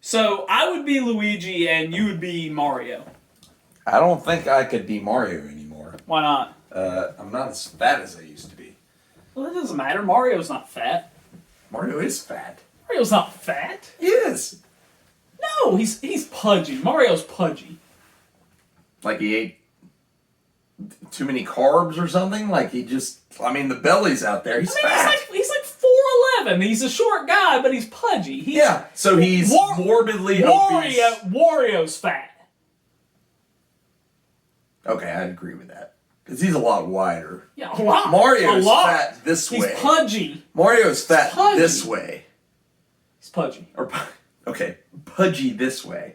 So I would be Luigi and you would be Mario. I don't think I could be Mario anymore. Why not? I'm not as fat as I used to be. Well, it doesn't matter. Mario's not fat. Mario is fat. Mario's not fat. He is. No, he's pudgy. Mario's pudgy. Like he ate too many carbs or something? Like he just... I mean, the belly's out there. He's fat. He's like 4'11". He's a short guy, but he's pudgy. So he's morbidly obese. Wario's fat. Okay, I'd agree with that. Because he's a lot wider. Yeah, a lot. Mario's fat this way. He's pudgy. Mario's fat this way. He's pudgy. Okay, pudgy this way.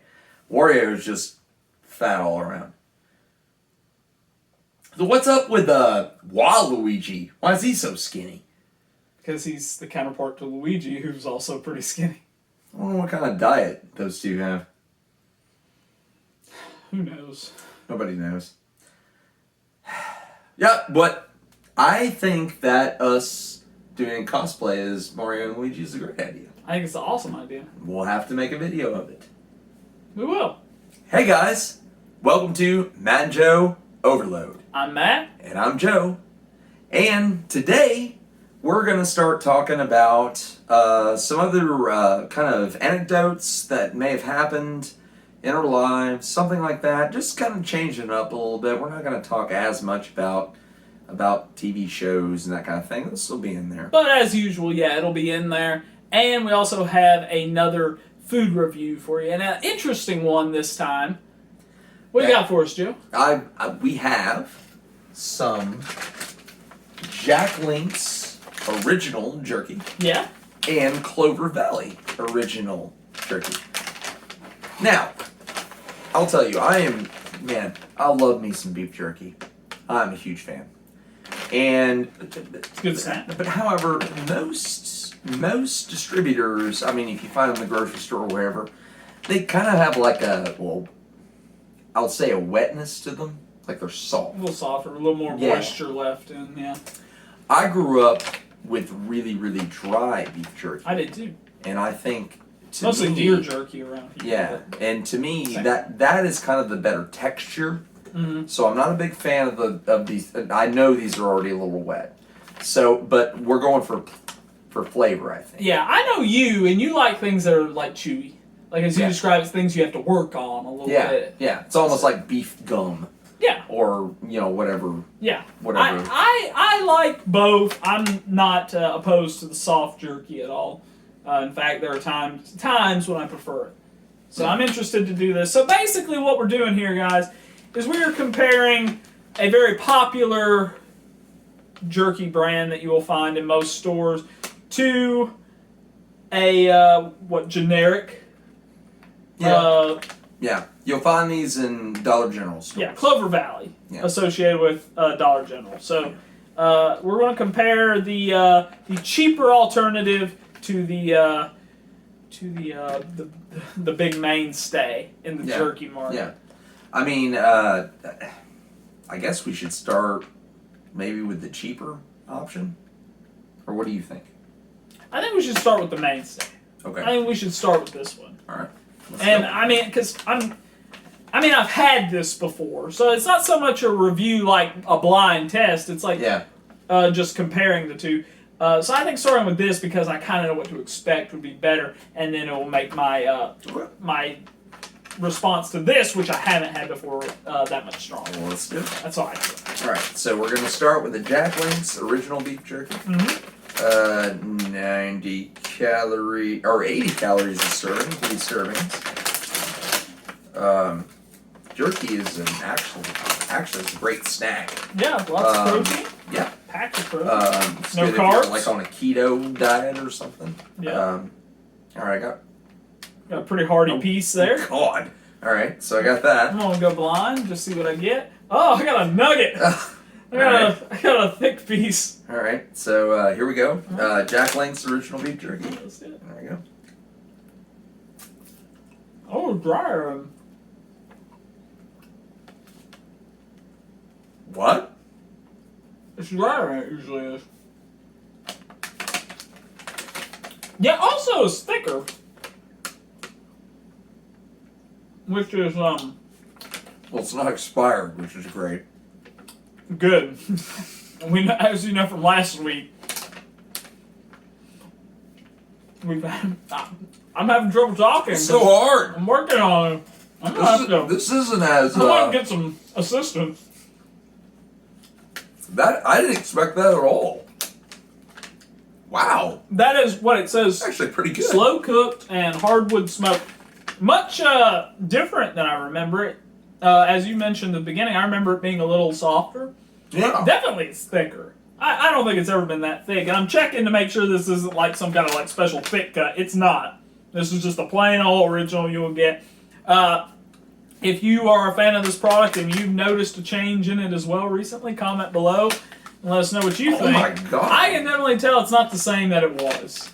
Wario's just fat all around. So what's up with Waluigi? Why is he so skinny? Because he's the counterpart to Luigi, who's also pretty skinny. I wonder what kind of diet those two have. Who knows? Nobody knows. Yeah, but I think that us doing cosplay as Mario and Luigi is a great idea. I think it's an awesome idea. We'll have to make a video of it. We will. Hey guys, welcome to Matt and Joe Overload. I'm Matt. And I'm Joe. And today we're going to start talking about some other kind of anecdotes that may have happened in our lives, something like that. Just kind of changing it up a little bit. We're not going to talk as much about TV shows and that kind of thing. This will be in there. But as usual, yeah, it'll be in there. And we also have another food review for you. And an interesting one this time. What do you got for us, Joe? We have some Jack Link's original jerky. Yeah. And Clover Valley original jerky. Now, I'll tell you, I love me some beef jerky. I'm a huge fan. And it's good snack. But however, most distributors, I mean, if you find them in the grocery store or wherever, they kind of have like I'll say a wetness to them. Like they're soft. A little softer, a little more moisture left in, yeah. I grew up with really, really dry beef jerky. I did too. And I think mostly deer jerky around here. Yeah, and to me, that is kind of the better texture. Mm-hmm. So I'm not a big fan of these. I know these are already a little wet. So, but we're going for flavor, I think. Yeah, I know you, and you like things that are like chewy. Like as you describe, it's things you have to work on a little bit. Yeah, it's almost like beef gum. Yeah. Or, whatever. Yeah. Whatever. I like both. I'm not opposed to the soft jerky at all. In fact, there are times when I prefer it. So I'm interested to do this. So basically what we're doing here, guys, is we're comparing a very popular jerky brand that you will find in most stores to a, generic? Yeah, you'll find these in Dollar General stores. Yeah, Clover Valley, associated with Dollar General. So we're going to compare the cheaper alternative to the big mainstay in the jerky market. Yeah, I mean, I guess we should start maybe with the cheaper option, or what do you think? I think we should start with the mainstay. Okay. I think we should start with this one. All right. And I mean, because I've had this before, so it's not so much a review like a blind test. It's like just comparing the two. So I think starting with this, because I kind of know what to expect, would be better, and then it will make my my response to this, which I haven't had before, that much stronger. Well, let's do it. That's all I do. All right, so we're going to start with the Jack Link's original beef jerky. Mm-hmm. 90 calorie or 80 calories a serving, 3 servings. Jerky is actually it's a great snack. Yeah, lots of protein. Yeah. Packed of protein. No carbs. Like on a keto diet or something. Yeah. All right, I got a pretty hearty piece there. God. All right, so I got that. I'm gonna go blind, just see what I get. Oh, I got a nugget. I got a thick piece. All right, so here we go. Jack Link's original beef jerky. That's it. There we go. Oh, dry. What? It's drier than it usually is. Yeah, also it's thicker. which is Well, it's not expired, which is great. good. And we know, as you know from last week, I'm having trouble talking. It's so hard. I'm working on it. I'm gonna have to. This isn't as. I'm gonna get some assistance. That I didn't expect that at all. Wow. That is what it says. Actually, pretty good. Slow cooked and hardwood smoked. Much different than I remember it. As you mentioned at the beginning, I remember it being a little softer. Yeah. Definitely it's thicker. I don't think it's ever been that thick. And I'm checking to make sure this isn't like some kind of like special thick cut. It's not. This is just a plain old original you will get. If you are a fan of this product and you've noticed a change in it as well recently, comment below and let us know what you think. Oh my god. I can definitely tell it's not the same that it was.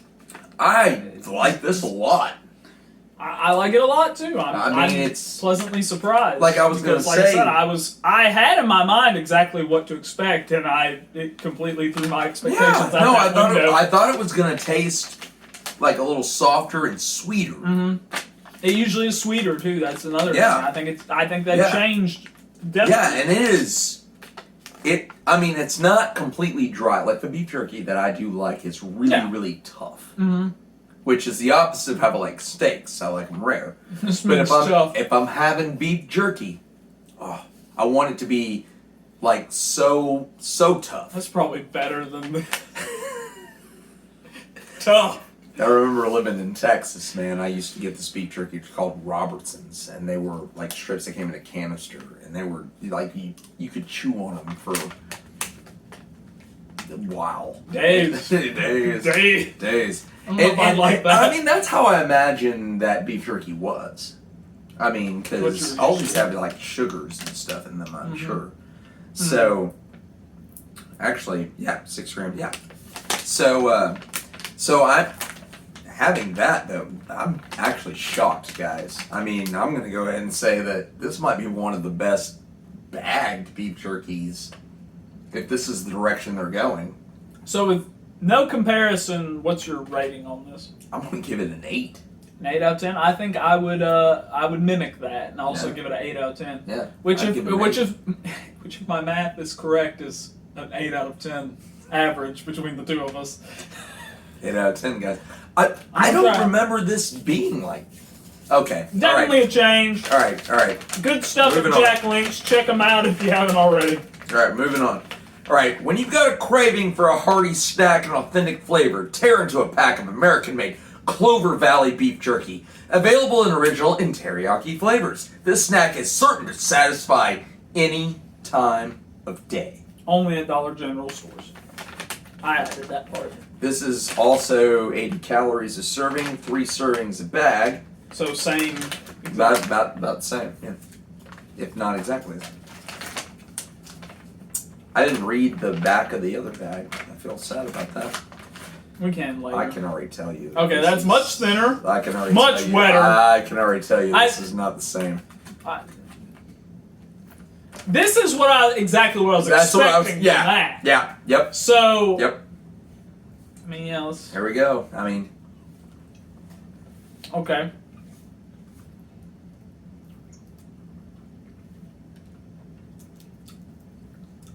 I like this a lot. I like it a lot too. I'm it's pleasantly surprised. like I was going to like say. I said, I had in my mind exactly what to expect, and it completely threw my expectations out I that window. I thought it was going to taste like a little softer and sweeter. Mm-hmm. It usually is sweeter too. That's another thing. I think that changed. Definitely. Yeah, and it is. It's not completely dry. Like the beef jerky that I do like is really tough. Mm-hmm. Which is the opposite of how I like steaks. I like them rare. This But means tough. if I'm having beef jerky, I want it to be like so tough. That's probably better than the tough. I remember living in Texas, man. I used to get this beef jerky called Robertsons, and they were like strips that came in a canister, and they were like you could chew on them for wow. Days. Days. I don't know if I'd like that. I mean, that's how I imagine that beef jerky was. I mean, because all these have like sugars and stuff in them, I'm sure. So, actually, 6 grams, yeah. So I'm having that though. I'm actually shocked, guys. I mean, I'm gonna go ahead and say that this might be one of the best bagged beef jerkies, if this is the direction they're going. So with no comparison, what's your rating on this? I'm gonna give it an 8. An 8 out of 10. I think I would mimic that and also give it an 8 out of 10. Yeah. Which if my math is correct is an 8 out of 10 average between the two of us. 8 out of 10, guys. I don't remember this being like. Okay. Definitely a change. All right. Good stuff at Jack Link's. Check them out if you haven't already. All right, moving on. All right, when you've got a craving for a hearty snack and authentic flavor, tear into a pack of American-made Clover Valley beef jerky, available in original and teriyaki flavors. This snack is certain to satisfy any time of day. Only at Dollar General stores. I added that part. This is also 80 calories a serving, 3 servings a bag. So same. About the same, yeah. If not exactly the same. I didn't read the back of the other bag. I feel sad about that. We can later. I can already tell you. Okay, that's much thinner. I can already much tell you. wetter. I can already tell you this is not the same. This is exactly what I was expecting from that. Yeah. Yep. So. Yep. I mean, yeah. There we go. I mean. Okay.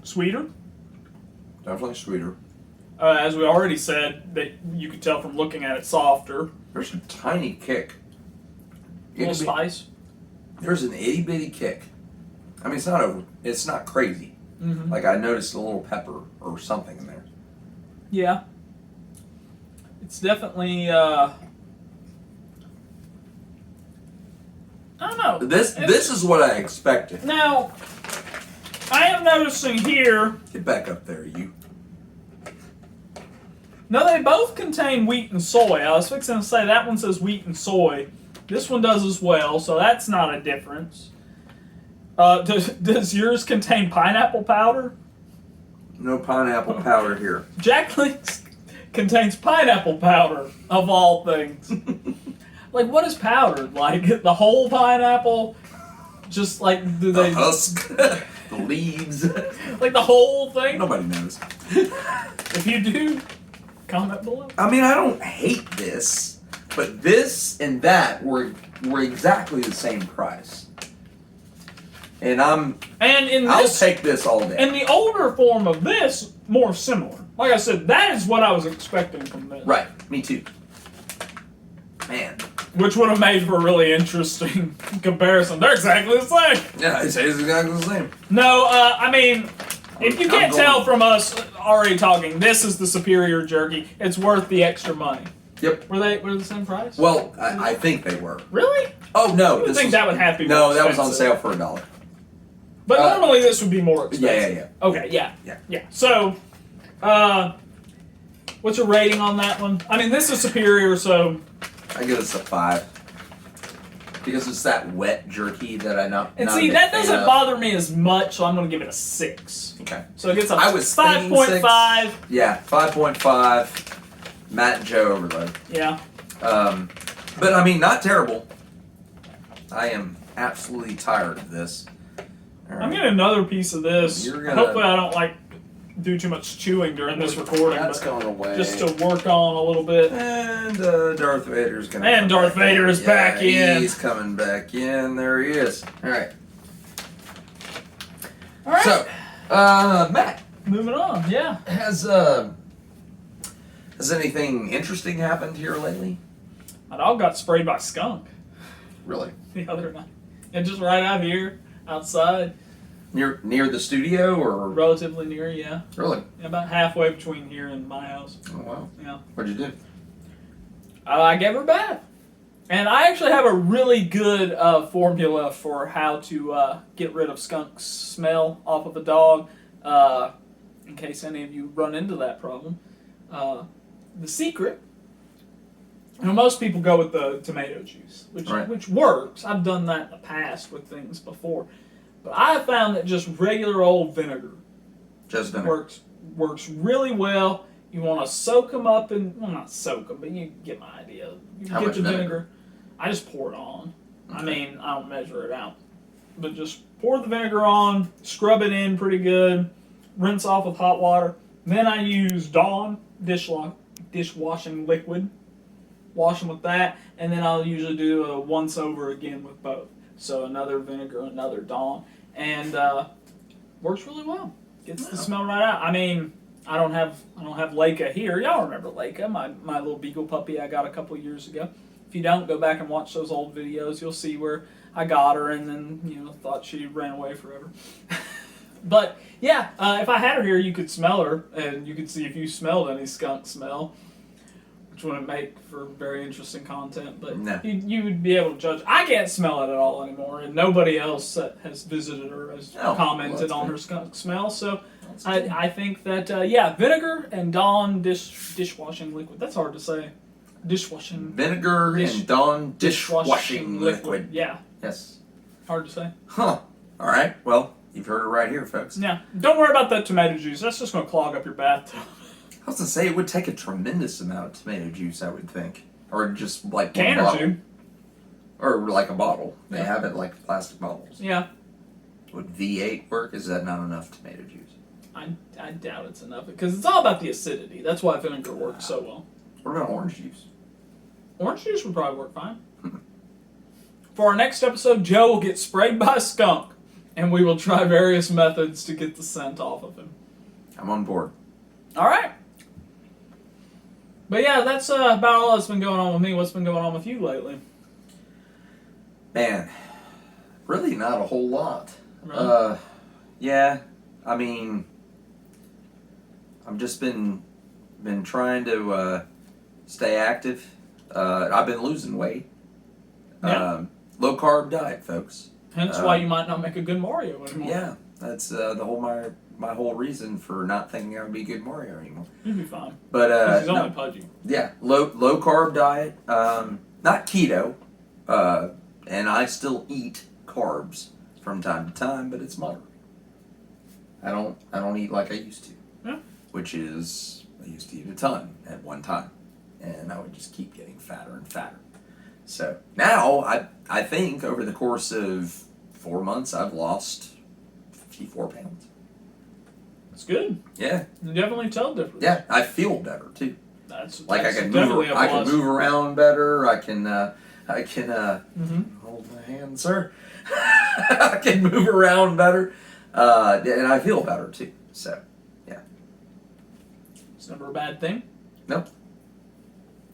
Sweeter? Definitely sweeter. As we already said, that you could tell from looking at it, softer. There's a tiny kick. A little spice. There's an itty bitty kick. I mean, it's not crazy. Mm-hmm. Like I noticed a little pepper or something in there. Yeah. It's definitely. I don't know. This is what I expected. Now, I am noticing here. Get back up there, you. No, they both contain wheat and soy. I was fixing to say that one says wheat and soy. This one does as well, so that's not a difference. Does yours contain pineapple powder? No pineapple powder here. Jack Link's contains pineapple powder, of all things. Like, what is powdered? Like, the whole pineapple? Just like, do they... The husk. The leaves. Like, the whole thing? Nobody knows. If you do, comment below. I mean, I don't hate this, but But this and that were exactly the same price. And I'll take this all day. And the older form of this, more similar. Like I said, that is what I was expecting from this. Right, me too. Man. Which would have made for a really interesting comparison. They're exactly the same. Yeah, it's exactly the same. No, I mean, if you can't tell from us already talking, this is the superior jerky. It's worth the extra money. Yep. Were they the same price? Well, I think they were. Really? Oh no! I would think that would have to be no. more That was on expensive. sale for $1. But normally this would be more expensive. Yeah. Okay, yeah. So, what's your rating on that one? I mean, this is superior, so I give this a 5 because it's that wet jerky that I know. And see, that doesn't bother me as much, so I'm going to give it a 6. Okay. So it gets a I was 5.5. Yeah, 5.5. Matt and Joe overload. Yeah. But I mean, not terrible. I am absolutely tired of this. Right. I'm getting another pice of this. Hopefully I don't do too much chewing during this recording. That's going away. Just to work on a little bit. And Darth Vader's going to And Darth Vader is back in. He's coming back in. There he is. All right. All right. So, Matt. Moving on, yeah. Has anything interesting happened here lately? My dog got sprayed by a skunk. Really? The other night. And just right out here, outside. Near the studio or? Relatively near, yeah. Really? About halfway between here and my house. Oh, wow. Yeah. What'd you do? I gave her a bath. And I actually have a really good formula for how to get rid of skunk smell off of a dog, in case any of you run into that problem. The secret, most people go with the tomato juice, which works. I've done that in the past with things before. But I have found that just regular old vinegar works really well. You want to soak them up not soak them, but you get my idea. You How get much the vinegar? I just pour it on. Okay. I mean, I don't measure it out. But just pour the vinegar on, scrub it in pretty good, rinse off with hot water. Then I use Dawn dishwashing liquid. Wash them with that, and then I'll usually do a once over again with both. So another vinegar, another Dawn, and works really well. Gets the smell right out. I mean, I don't have Leica here. Y'all remember Leica, my little beagle puppy I got a couple years ago. If you don't, go back and watch those old videos. You'll see where I got her, and then thought she ran away forever. But yeah, if I had her here, you could smell her, and you could see if you smelled any skunk smell. Which wouldn't make for very interesting content, but no. you would be able to judge. I can't smell it at all anymore, and nobody else that has visited her has commented on her skunk smell. So I think that vinegar and Dawn dishwashing liquid. That's hard to say. Dishwashing vinegar and Dawn dishwashing liquid. Yeah. Yes. Hard to say. Huh. All right. Well, you've heard it right here, folks. Yeah. Don't worry about that tomato juice. That's just going to clog up your bathtub. I was going to say, it would take a tremendous amount of tomato juice, I would think. Or just like can or two. Or like a bottle. They have it like plastic bottles. Yeah. Would V8 work? Is that not enough tomato juice? I doubt it's enough. Because it's all about the acidity. That's why vinegar works so well. What about orange juice? Orange juice would probably work fine. For our next episode, Joe will get sprayed by a skunk. And we will try various methods to get the scent off of him. I'm on board. All right. But yeah, that's about all that's been going on with me. What's been going on with you lately? Man, really not a whole lot. Really? Yeah, I mean, I've just been trying to stay active. I've been losing weight. Yeah. Low carb diet, folks. Hence why you might not make a good Mario anymore. Yeah, that's the whole my whole reason for not thinking I would be a good Mario anymore. You'd be fine. But he's only pudgy. Yeah, low carb diet. Not keto. And I still eat carbs from time to time, but it's moderate. I don't eat like I used to. Yeah. Which is, I used to eat a ton at one time, and I would just keep getting fatter and fatter. So now I think over the course of 4 months I've lost 54 pounds. It's good. Yeah. You definitely tell difference. Yeah, I feel better too. That's Like I can definitely move. a I can plus. move around better. I can. Mm-hmm. Hold my hand, sir. I can move around better, and I feel better too. So, yeah. It's never a bad thing. Nope.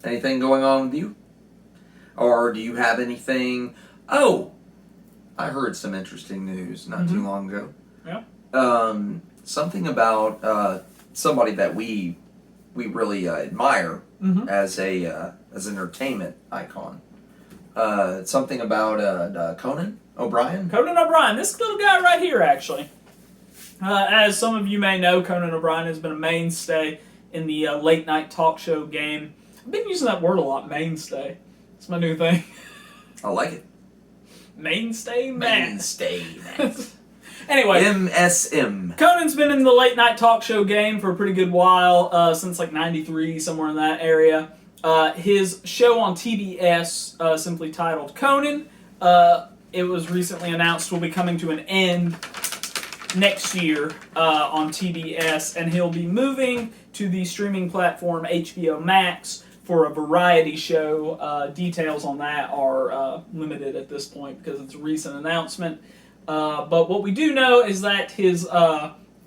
Anything going on with you? Or do you have anything? Oh, I heard some interesting news not too long ago. Yeah. Something about somebody that we really admire as an entertainment icon. Something about Conan O Brian. Conan O Brian, this little guy right here, actually. As some of you may know, Conan O Brian has been a mainstay in the late night talk show game. I've been using that word a lot, mainstay. It's my new thing. I like it. Mainstay Matt. Mainstay Matt. Anyway, MSM. Conan's been in the late night talk show game for a pretty good while, since like '93, somewhere in that area. His show on TBS, simply titled Conan, it was recently announced will be coming to an end next year on TBS, and he'll be moving to the streaming platform HBO Max for a variety show. Details on that are limited at this point because it's a recent announcement. But what we do know is that his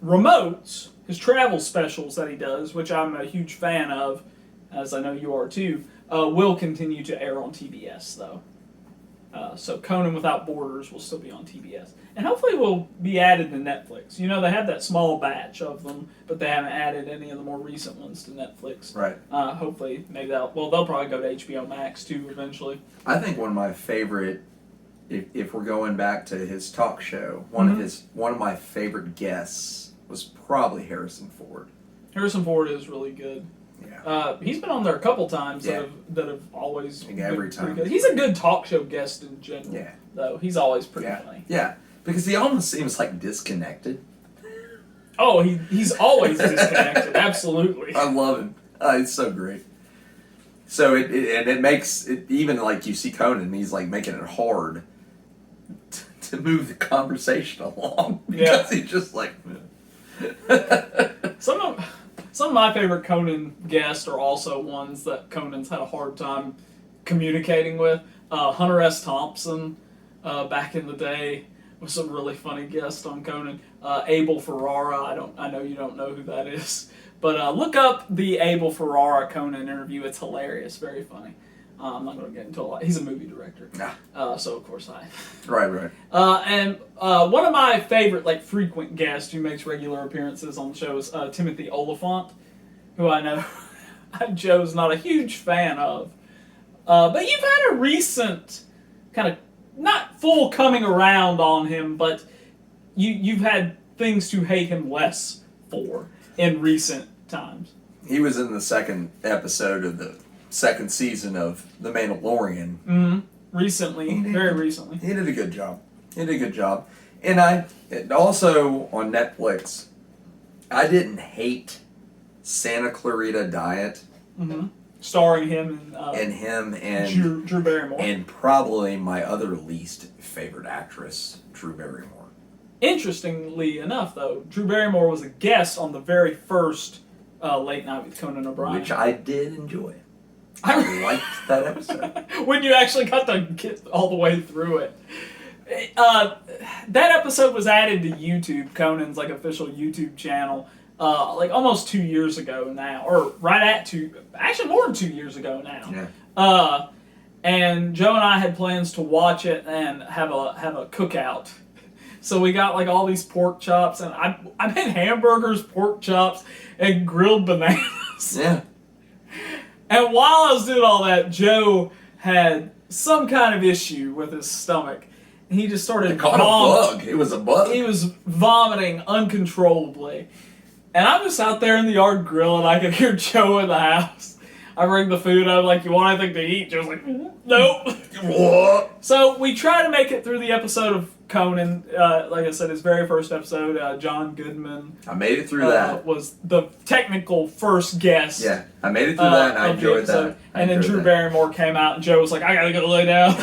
remotes, his travel specials that he does, which I'm a huge fan of, as I know you are too, will continue to air on TBS, though. So Conan Without Borders will still be on TBS. And hopefully will be added to Netflix. You know, they have that small batch of them, but they haven't added any of the more recent ones to Netflix. Right. Hopefully, maybe they'll probably go to HBO Max, too, eventually. I think one of my favorite, if we're going back to his talk show, one of my favorite guests was probably Harrison Ford. Harrison Ford is really good. Yeah. He's been on there a couple times that have always been every pretty time. good. He's a good talk show guest in general, though. He's always pretty funny. Yeah, because he almost seems like disconnected. Oh, he's always disconnected. Absolutely. I love him. It's so great. So it makes it, even like you see Conan, he's like making it hard to move the conversation along because he's just like. Some of my favorite Conan guests are also ones that Conan's had a hard time communicating with. Hunter S. Thompson, back in the day, was a really funny guest on Conan. Abel Ferrara, I know you don't know who that is, but look up the Abel Ferrara Conan interview. It's hilarious, very funny. I'm not going to get into a lot. He's a movie director, so of course I. Right. And one of my favorite, frequent guests who makes regular appearances on the show is Timothy Oliphant, who I know Joe's not a huge fan of. But you've had a recent kind of, not full coming around on him, but you've had things to hate him less for in recent times. He was in the second episode of the second season of The Mandalorian. Mm-hmm. Recently, very recently. He did a good job. And also on Netflix, I didn't hate Santa Clarita Diet. Mm-hmm. Starring him and him and Drew Barrymore. And probably my other least favorite actress, Drew Barrymore. Interestingly enough, though, Drew Barrymore was a guest on the very first Late Night with Conan O'Brien. Which I did enjoy. I liked that episode. When you actually got to get all the way through it. That episode was added to YouTube, Conan's official YouTube channel, almost 2 years ago now, or actually more than 2 years ago now. Yeah. And Joe and I had plans to watch it and have a cookout. So we got all these pork chops, and I made hamburgers, pork chops, and grilled bananas. Yeah. And while I was doing all that, Joe had some kind of issue with his stomach. He just started caught a bug. It was a bug. He was vomiting uncontrollably. And I'm just out there in the yard grilling. I could hear Joe in the house. I bring the food. I'm like, you want anything to eat? Joe's like, nope. What? So we try to make it through the episode of Conan. Like I said, his very first episode, John Goodman. I made it through that. Was the technical first guest. Yeah, I made it through that, and I enjoyed that. And then Drew Barrymore came out, and Joe was like, I gotta go lay down.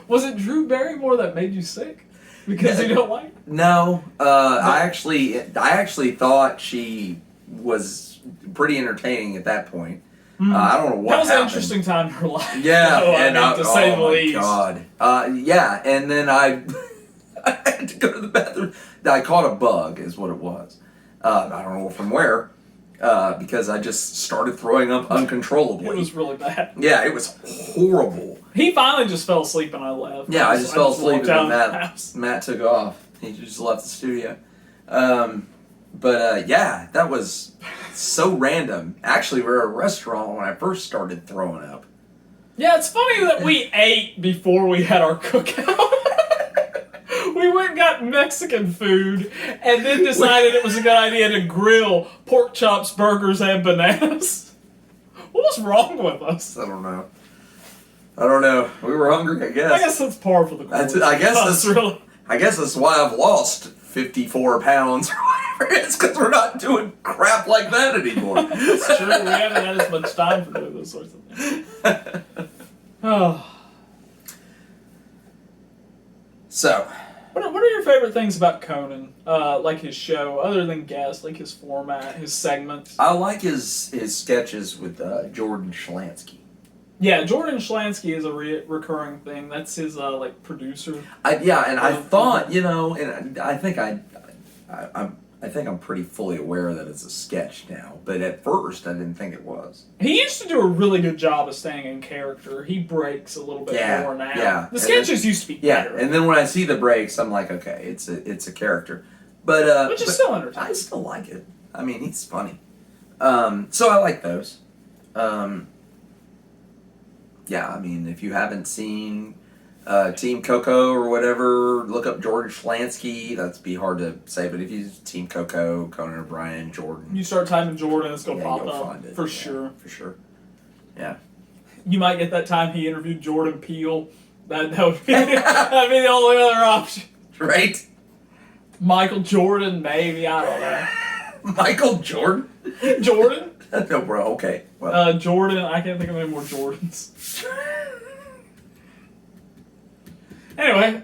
Was it Drew Barrymore that made you sick? Because you don't like it? No, I actually thought she was pretty entertaining at that point. I don't know what that was happened. an interesting time in her life. Yeah, though, and to say the oh my least. god. Yeah, and then I had to go to the bathroom. I caught a bug, is what it was. I don't know from where, because I just started throwing up uncontrollably. It was really bad. Yeah, it was horrible. He finally just fell asleep and I left. Yeah, I just fell asleep walked and out of the then house. Matt took off. He just left the studio. But yeah, that was so random. Actually, we were at a restaurant when I first started throwing up. Yeah, it's funny that we ate before we had our cookout. We went and got Mexican food and then decided it was a good idea to grill pork chops, burgers, and bananas. What was wrong with us? I don't know. We were hungry, I guess. I guess that's par for the course. I guess Us, really. I guess that's why I've lost 54 pounds or whatever it is, because we're not doing crap like that anymore. It's true. We haven't had as much time to do those sorts of things. Oh. So, What are your favorite things about Conan? Like his show, other than guests, like his format, his segments? I like his sketches with Jordan Schlansky. Yeah, Jordan Schlansky is a recurring thing. That's his like producer. I thought, and I think I think I'm pretty fully aware that it's a sketch now, but at first I didn't think it was. He used to do a really good job of staying in character. He breaks a little bit more now. Yeah. The sketches used to be better. And then when I see the breaks, I'm like, okay, it's a character, but which is still entertaining. I still like it. I mean, he's funny. So I like those. Yeah, I mean, if you haven't seen Team Coco or whatever, look up Jordan Schlansky. That'd be hard to say, but if you Team Coco, Conan O Brian, Jordan, You start typing Jordan, it's gonna pop you'll up find it. for Yeah, sure. for sure. Yeah. You might get that time he interviewed Jordan Peele. That would be that'd be the only other option. Right? Michael Jordan, maybe, I don't know. Michael Jordan? Jordan? No, bro. Okay. Well, Jordan, I can't think of any more Jordans. Anyway,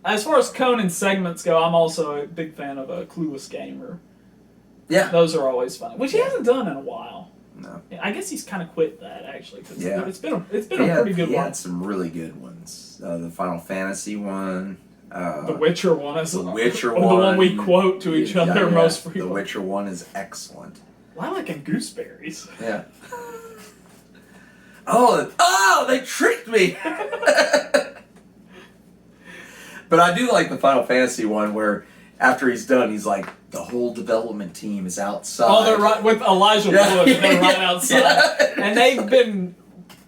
as far as Conan segments go, I'm also a big fan of a Clueless Gamer. yeah. Those are always fun, which he hasn't done in a while. No. Yeah, I guess he's kind of quit that actually. Cause Yeah. it's been a pretty good He one. had some really good ones. The Final Fantasy one. The Witcher one is The Witcher the one we quote to each Yeah, other yeah. most The frequently. Witcher one is excellent. Lilac and gooseberries. Yeah. Oh, they tricked me. But I do like the Final Fantasy one where after he's done, he's like, the whole development team is outside. Oh, they're right with Elijah Wood. They're right outside, Yeah. and they've been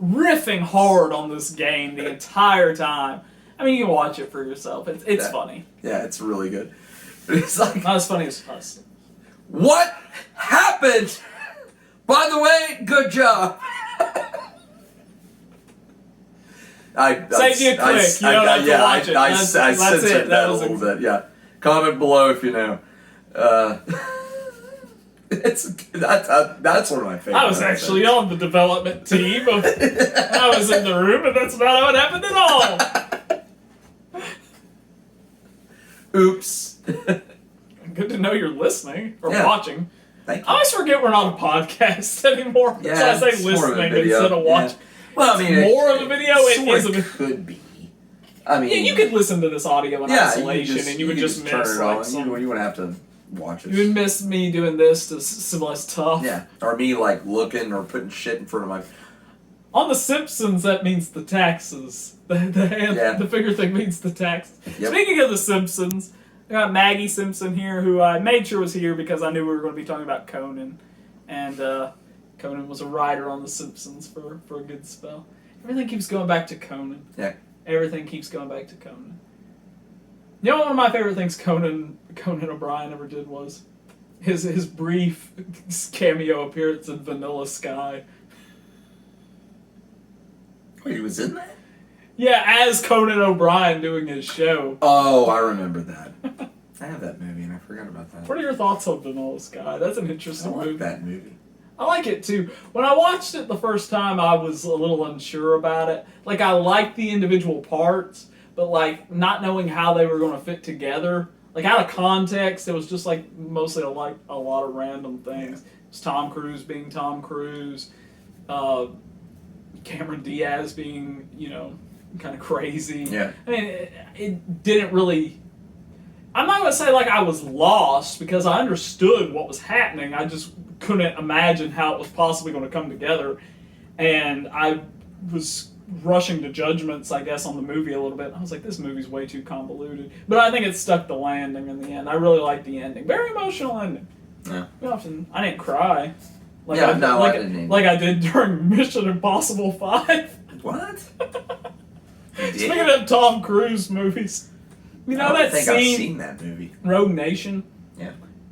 riffing hard on this game the entire time. I mean, you can watch it for yourself. It's funny. Yeah, it's really good. But it's like, Not as funny as us. what happened? By the way, good job. Save you a click. You don't have to watch it. I That's censored it. that a little bit. Yeah, comment below if you know. That's one of my favorites. I was actually on the development team. I was in the room, and that's not what happened at all. Oops. Good to know you're listening or Yeah. watching. Thank I always forget we're not a podcast anymore. Yeah, so I say it's more of a listening video. instead of watching. Yeah. Well, I mean, More of a video. It is a video. could be. I mean, Yeah, you could listen to this audio in isolation, and you would just turn miss it like on. some. You wouldn't have to watch it. You would miss me doing this to symbolize tough. Yeah, or me like looking or putting shit in front of my. On The Simpsons, that means the taxes. The figure thing means the taxes. Yep. Speaking of The Simpsons, I got Maggie Simpson here, who I made sure was here because I knew we were going to be talking about Conan, and Conan was a writer on The Simpsons for a good spell. Everything keeps going back to Conan. Yeah. Everything keeps going back to Conan. You know, one of my favorite things Conan O'Brien ever did was his brief cameo appearance in Vanilla Sky. Wait, he was in that? Yeah, as Conan O'Brien doing his show. Oh, I remember that. I have that movie and I forgot about that. What are your thoughts on Vanilla Sky? That's an I interesting like movie. that movie. I like it too. When I watched it the first time, I was a little unsure about it. I liked the individual parts, but not knowing how they were going to fit together, like out of context, it was just like mostly like a lot of random things. Yeah. It was Tom Cruise being Tom Cruise, Cameron Diaz being, you know, kind of crazy. Yeah. I mean, it didn't really. I'm not gonna say like I was lost because I understood what was happening. I just couldn't imagine how it was possibly going to come together, and I was rushing to judgments, I guess, on the movie a little bit. I was like, this movie's way too convoluted, but I think it stuck the landing in the end. I really liked the ending. Very emotional ending. Yeah. I didn't cry. I didn't either. Like I did during Mission Impossible 5. What? Speaking of Tom Cruise movies, you know I don't that think scene, I've seen that movie. Rogue Nation? Yeah.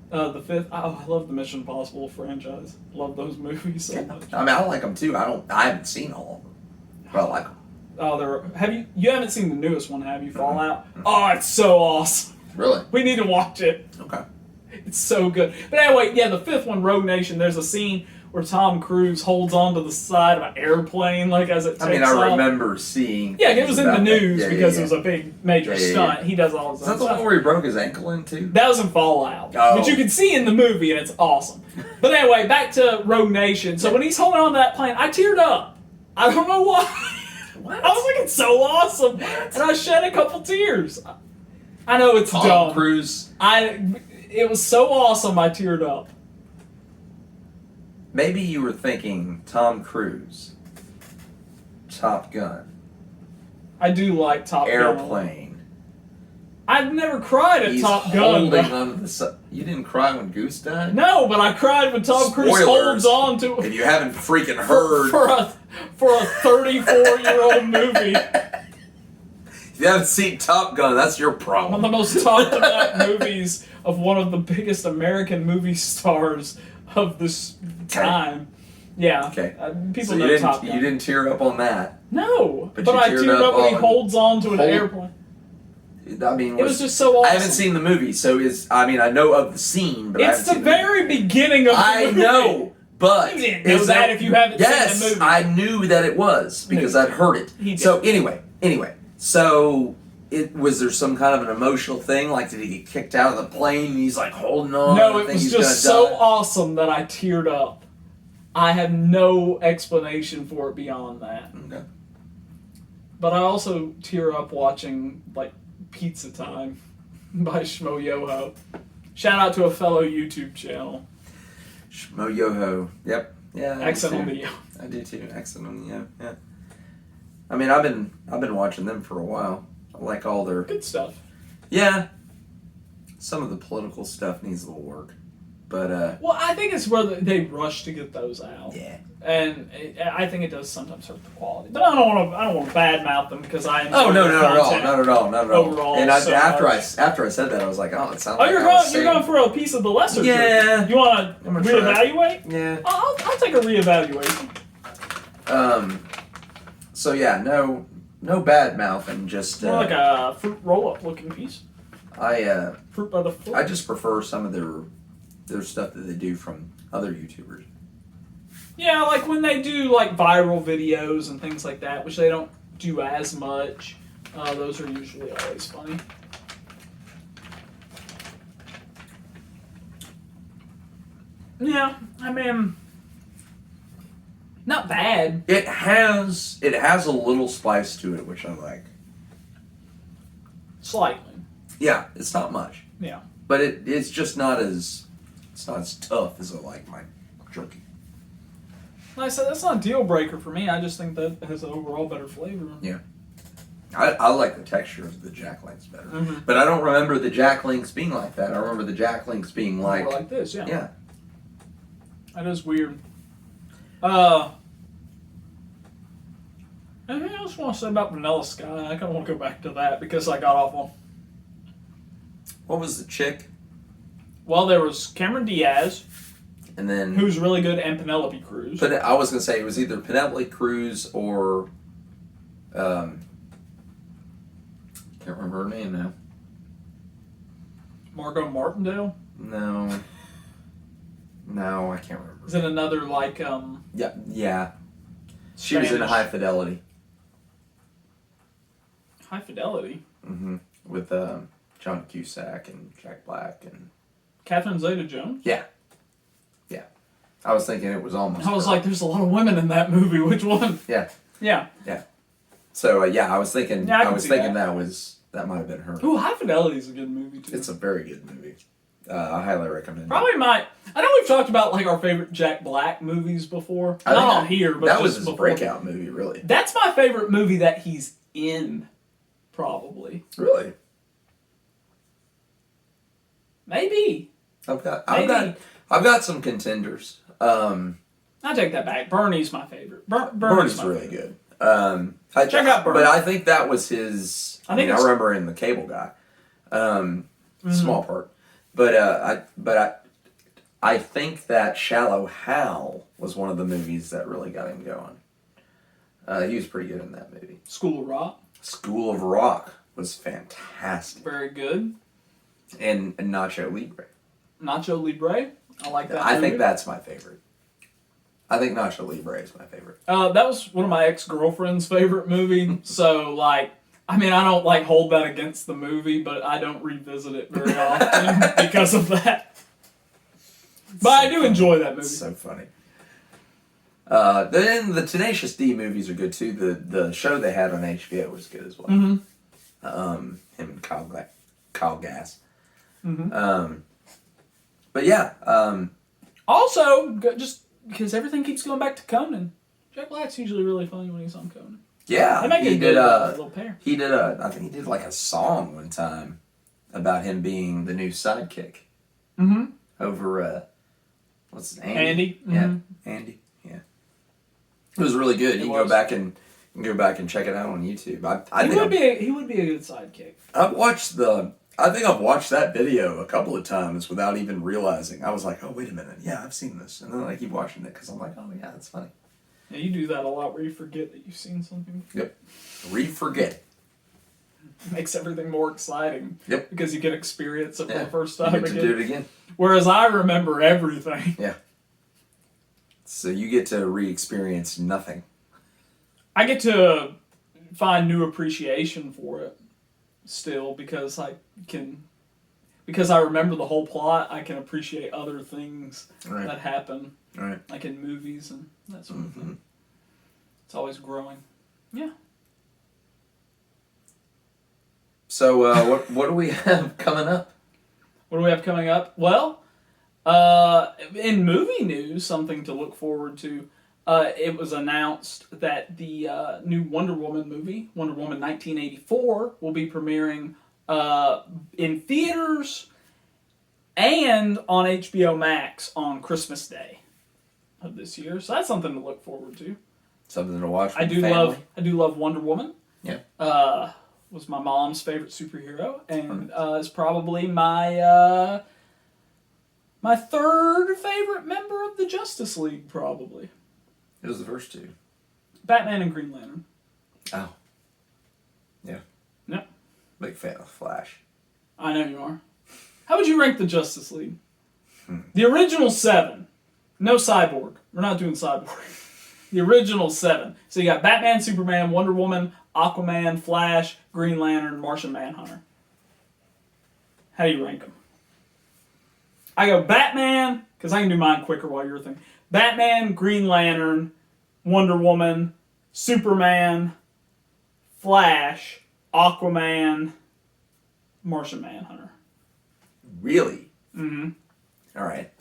The fifth. Oh, I love the Mission Impossible franchise. Love those movies so much. I mean, I like them too. I haven't seen all of them, but I like them. Oh, you haven't seen the newest one, have you? Fallout? Oh, it's so awesome. Really? We need to watch it. Okay. It's so good. But anyway, yeah, the fifth one, Rogue Nation, there's a scene where Tom Cruise holds onto the side of an airplane, like as it takes off. I remember seeing. Yeah, it was in the news because it was a big major stunt. Yeah. He does all his Is own that the stuff. one where he broke his ankle in too? That was in Fallout, Oh. which you can see in the movie, and it's awesome. But anyway, back to Rogue Nation. So when he's holding on to that plane, I teared up. I don't know why. What? I was like, it's so awesome, What? and I shed a couple tears. I know it's Tom dumb. Cruise. It was so awesome. I teared up. Maybe you were thinking Tom Cruise, Top Gun, I do like Top Gun. Airplane. I've never cried at He's Top Gun. holding onto the side. You didn't cry when Goose died? No, but I cried when Tom Cruise Spoilers. holds on to If you haven't freaking heard. for a 34-year-old movie. If you haven't seen Top Gun, that's your problem. One of the most talked about movies of one of the biggest American movie stars of this time. Yeah. Okay. People So know Top Gun. you didn't tear up on that. No, But but you I teared teared up up when he on- holds on to an airplane. I mean, It was just so awesome. I haven't seen the movie, so I know of the scene, but I It's haven't the seen the movie. very beginning of the I movie. know, but You didn't know is that if you haven't seen the yes, movie. I knew that it was because I'd heard it. He did. So anyway, so was there some kind of an emotional thing? Like, did he get kicked out of the plane and he's like holding on? No, and it think was he's just gonna so die? awesome that I teared up. I have no explanation for it beyond that. Okay. But I also tear up watching, like, Pizza Time by Shmo Yoho. Shout out to a fellow YouTube channel. Shmo Yoho. Yep. Yeah. I do Accent on too. the yo. I do too. Accent on the yo. Yeah. I mean, I've been watching them for a while. I like all their. Good stuff. Yeah. Some of the political stuff needs a little work, but Well, I think it's where they rush to get those out. yeah. And I think it does sometimes hurt the quality. But I don't want to badmouth them because I enjoy Oh no, their not at all, content. not at all, not at all. Overall, And so after much. I said that, I was like, oh, it sounds. Oh, like you're I was going saying- for a piece of the lesser. Yeah. jerky. You want to I'm gonna try. reevaluate? Yeah. I'll take a reevaluation. So yeah, no bad mouthing. Just More like a fruit roll-up looking piece. Fruit by the foot. I just prefer some of their stuff that they do from other YouTubers. Yeah, like when they do like viral videos and things like that, which they don't do as much. Those are usually always funny. Yeah, I mean, not bad. It has a little spice to it, which I like. Slightly. Yeah, it's not much, Yeah. but it's just not as tough as I like my jerky. Like I said, that's not a deal breaker for me. I just think that has an overall better flavor. Yeah. I like the texture of the Jack Links better. Mm-hmm. But I don't remember the Jack Links being like that. I remember the Jack Links being like... More like this, yeah. Yeah. That is weird. Anything else you want to say about Vanilla Sky? I kind of want to go back to that because I got off on. What was the chick? Well, there was Cameron Diaz, And then... who's really good, and Penelope Cruz. But I was going to say it was either Penelope Cruz or... can't remember her name now. Margot Martindale? No. No, I can't remember. Is it another, like, Yeah. She was in Spanish- High Fidelity. High Fidelity? Mm-hmm. With John Cusack and Jack Black and Catherine Zeta-Jones. yeah. I was thinking it was almost. I was her. like, there's a lot of women in that movie. Which one? Yeah. Yeah. So I was thinking. Yeah, I I can was see thinking that. that might have been her. Ooh, High Fidelity is a good movie too. It's a very good movie. I highly recommend. Probably I know we've talked about like our favorite Jack Black movies before. I Not think on here, but that just was his before. breakout movie. Really. That's my favorite movie that he's in. Probably. Really. Maybe. I've got some contenders. I take that back. Bernie's my favorite. Bernie's my really favorite. good. Check out Bernie. But I think that was his. I remember in The Cable Guy, small part. But I think that Shallow Hal was one of the movies that really got him going. He was pretty good in that movie. School of Rock. School of Rock was fantastic. Very good. And Nacho Libre. Nacho Libre. I like that I movie. think that's my favorite. I think Nacho Libre is my favorite. That was one of my ex-girlfriend's favorite movie. So, like, I mean, I don't, like, hold that against the movie, but I don't revisit it very often because of that. But I do enjoy that movie. It's so funny. Then the Tenacious D movies are good, too. The show they had on HBO was good as well. Mm-hmm. Him and Kyle Gass. Mm-hmm. But yeah. Also, just because everything keeps going back to Conan. Jack Black's usually really funny when he's on Conan. Yeah, They make a good little pair. He did I think he did like a song one time about him being the new sidekick. Mm-hmm. Over what's his name? Andy. Yeah, Mm-hmm. Andy. Yeah, it was really good. You can go back and check it out on YouTube. He would be a good sidekick. I think I've watched that video a couple of times without even realizing. I was like, oh wait a minute, yeah, I've seen this, and then I keep watching it because I'm like, oh yeah, that's funny. Yeah, you do that a lot where you forget that you've seen something. Yep. Re-forget. Makes everything more exciting. Yep. Because you can experience it for the first time you get to do it again. Whereas I remember everything. Yeah. So you get to re-experience nothing. I get to find new appreciation for it still because I remember the whole plot. I can appreciate other things that happen, like in movies and that sort of thing. It's always growing. Yeah. So what do we have coming up? What do we have coming up? Well, in movie news, something to look forward to. It was announced that the new Wonder Woman movie, Wonder Woman 1984, will be premiering in theaters and on HBO Max on Christmas Day of this year. So that's something to look forward to. Something to watch. I do love Wonder Woman. Yeah. Was my mom's favorite superhero, and is probably my my third favorite member of the Justice League, probably. It was the first two. Batman and Green Lantern. Oh. Yeah. Yep. Big fan of Flash. I know you are. How would you rank the Justice League? The original 7. No Cyborg. We're not doing Cyborg. The original 7. So you got Batman, Superman, Wonder Woman, Aquaman, Flash, Green Lantern, Martian Manhunter. How do you rank them? I go Batman, because I can do mine quicker while you're thinking. Batman, Green Lantern, Wonder Woman, Superman, Flash, Aquaman, Martian Manhunter. Really? Mm-hmm. All right.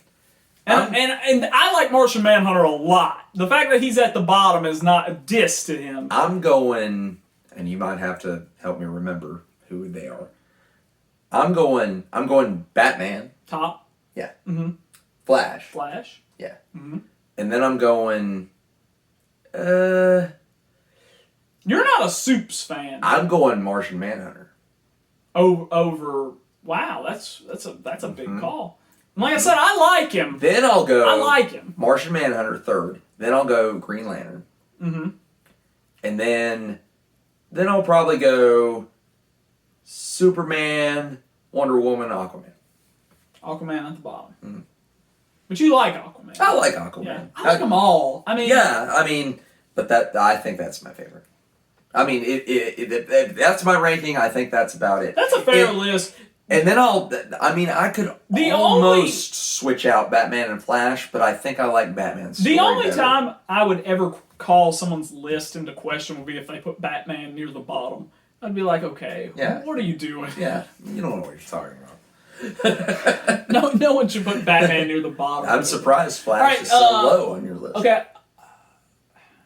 And I like Martian Manhunter a lot. The fact that he's at the bottom is not a diss to him. I'm going, and you might have to help me remember who they are. I'm going Batman. Top. Yeah. Mm-hmm. Flash. Yeah. Mm-hmm. And then I'm going. You're not a Soups fan. I'm going Martian Manhunter. Over. Wow, that's a big call. And like I said, I like him. Then I'll go. I like him. Martian Manhunter third. Then I'll go Green Lantern. Mm-hmm. And then I'll probably go Superman, Wonder Woman, Aquaman. Aquaman at the bottom. Mm-hmm. But you like Aquaman. I like Aquaman. Yeah, I like them all. But I think that's my favorite. I mean, if that's my ranking, I think that's about it. That's a fair list. And then I could almost switch out Batman and Flash, but I think I like Batman's story The only better. time I would ever call someone's list into question would be if they put Batman near the bottom. I'd be like, okay, what are you doing? Yeah, you don't know what you're talking about. No one should put Batman near the bottom. I'm surprised Flash is so low on your list. Okay,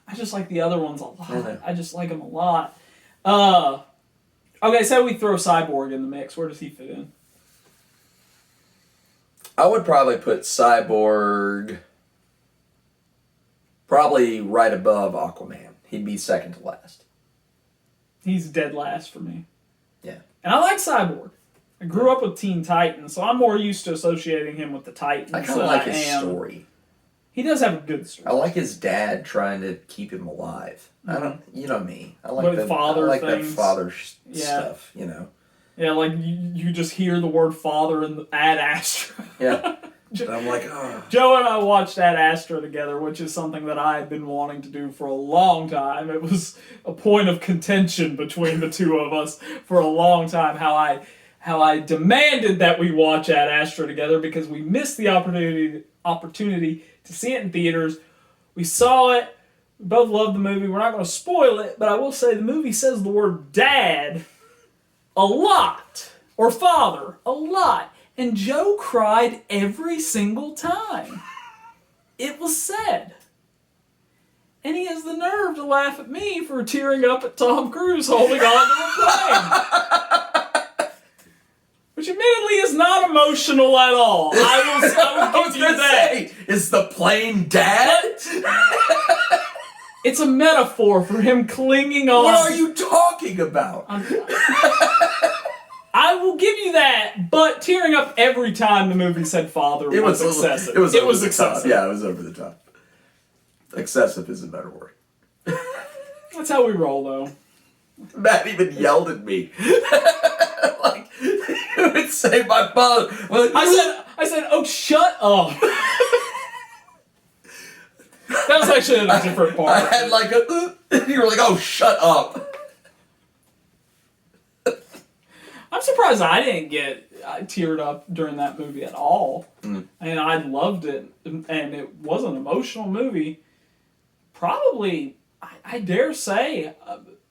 I just like the other ones a lot. I just like them a lot. Okay, so we throw Cyborg in the mix. Where does he fit in? I would probably put Cyborg probably right above Aquaman. He'd be second to last. He's dead last for me. Yeah. And I like Cyborg. I grew up with Teen Titans, so I'm more used to associating him with the Titans. I kind of like his story. He does have a good story. I like his dad trying to keep him alive. You know me. I like that father stuff, you know. Yeah, like you just hear the word father in Ad Astra. Yeah. And I'm like, oh. Joe and I watched Ad Astra together, which is something that I had been wanting to do for a long time. It was a point of contention between the two of us for a long time, how I demanded that we watch Ad Astra together because we missed the opportunity to see it in theaters. We saw it. We both loved the movie. We're not going to spoil it, but I will say the movie says the word dad a lot. Or father a lot. And Joe cried every single time it was said. And he has the nerve to laugh at me for tearing up at Tom Cruise holding on to a plane. Which admittedly is not emotional at all. I will give you that. Is the plane dad? It's a metaphor for him clinging on. What are you talking about? I will give you that, but tearing up every time the movie said father was excessive. It was excessive. Yeah, it was over the top. Excessive is a better word. That's how we roll, though. Matt even yelled at me. Like, he would say my father. I said, oh, shut up. That was actually a different part. I had like and you were like, oh, shut up. I'm surprised I didn't get teared up during that movie at all. And I loved it, and it was an emotional movie. Probably, I dare say,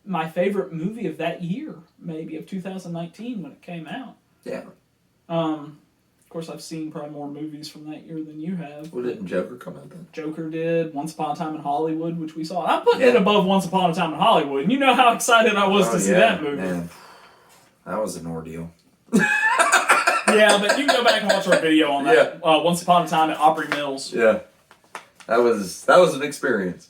my favorite movie of that year, maybe, of 2019 when it came out. Yeah. Of course, I've seen probably more movies from that year than you have. Well, didn't Joker come out then? Joker did. Once Upon a Time in Hollywood, which we saw. I'm putting it above Once Upon a Time in Hollywood, and you know how excited I was to see that movie. Man. That was an ordeal. Yeah, but you can go back and watch our video on that. Yeah. Once Upon a Time at Opry Mills. Yeah. That was an experience.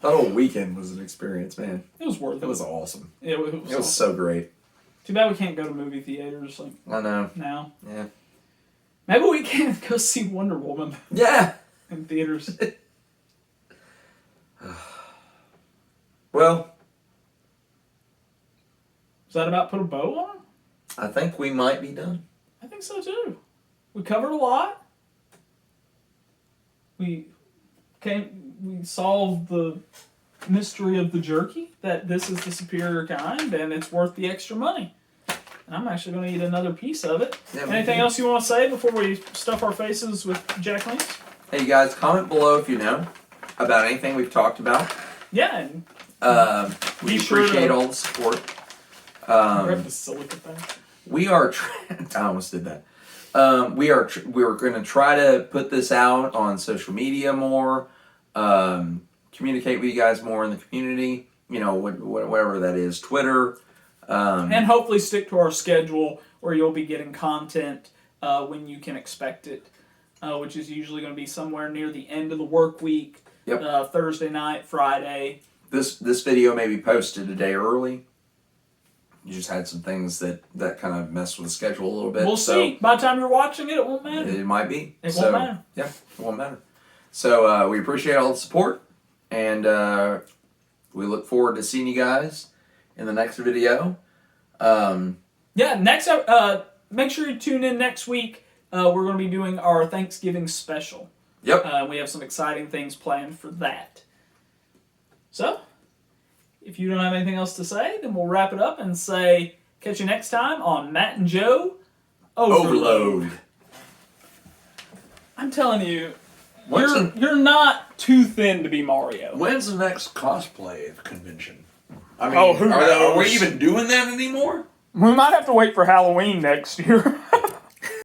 That whole weekend was an experience, man. It was worth it. It was awesome. It was awesome. So great. Too bad we can't go to movie theaters like I know. now. Yeah. Maybe we can go see Wonder Woman. Yeah. In theaters. Well. Is that about put a bow on it? I think we might be done. I think so too. We covered a lot. We solved the mystery of the jerky, that this is the superior kind and it's worth the extra money. And I'm actually going to eat another piece of it. Yeah, anything else you want to say before we stuff our faces with Jack Link's? Hey, you guys, comment below if you know about anything we've talked about. Yeah. We appreciate all the support. Grab the silica back. We are. I almost did that. We're going to try to put this out on social media more. Communicate with you guys more in the community. You know, whatever that is, Twitter. And hopefully stick to our schedule where you'll be getting content when you can expect it, which is usually going to be somewhere near the end of the work week. Yep. Thursday night, Friday. This video may be posted a day early. You just had some things that kind of messed with the schedule a little bit. We'll see. By the time you're watching it, it won't matter. It might be. It won't matter. Yeah, it won't matter. So we appreciate all the support, and we look forward to seeing you guys in the next video. Make sure you tune in next week. We're going to be doing our Thanksgiving special. Yep. We have some exciting things planned for that. So, if you don't have anything else to say, then we'll wrap it up and say, catch you next time on Matt and Joe Overload. I'm telling you, When's you're not too thin to be Mario. When's the next cosplay convention? I mean, Oh, who are we knows? even doing that anymore? We might have to wait for Halloween next year.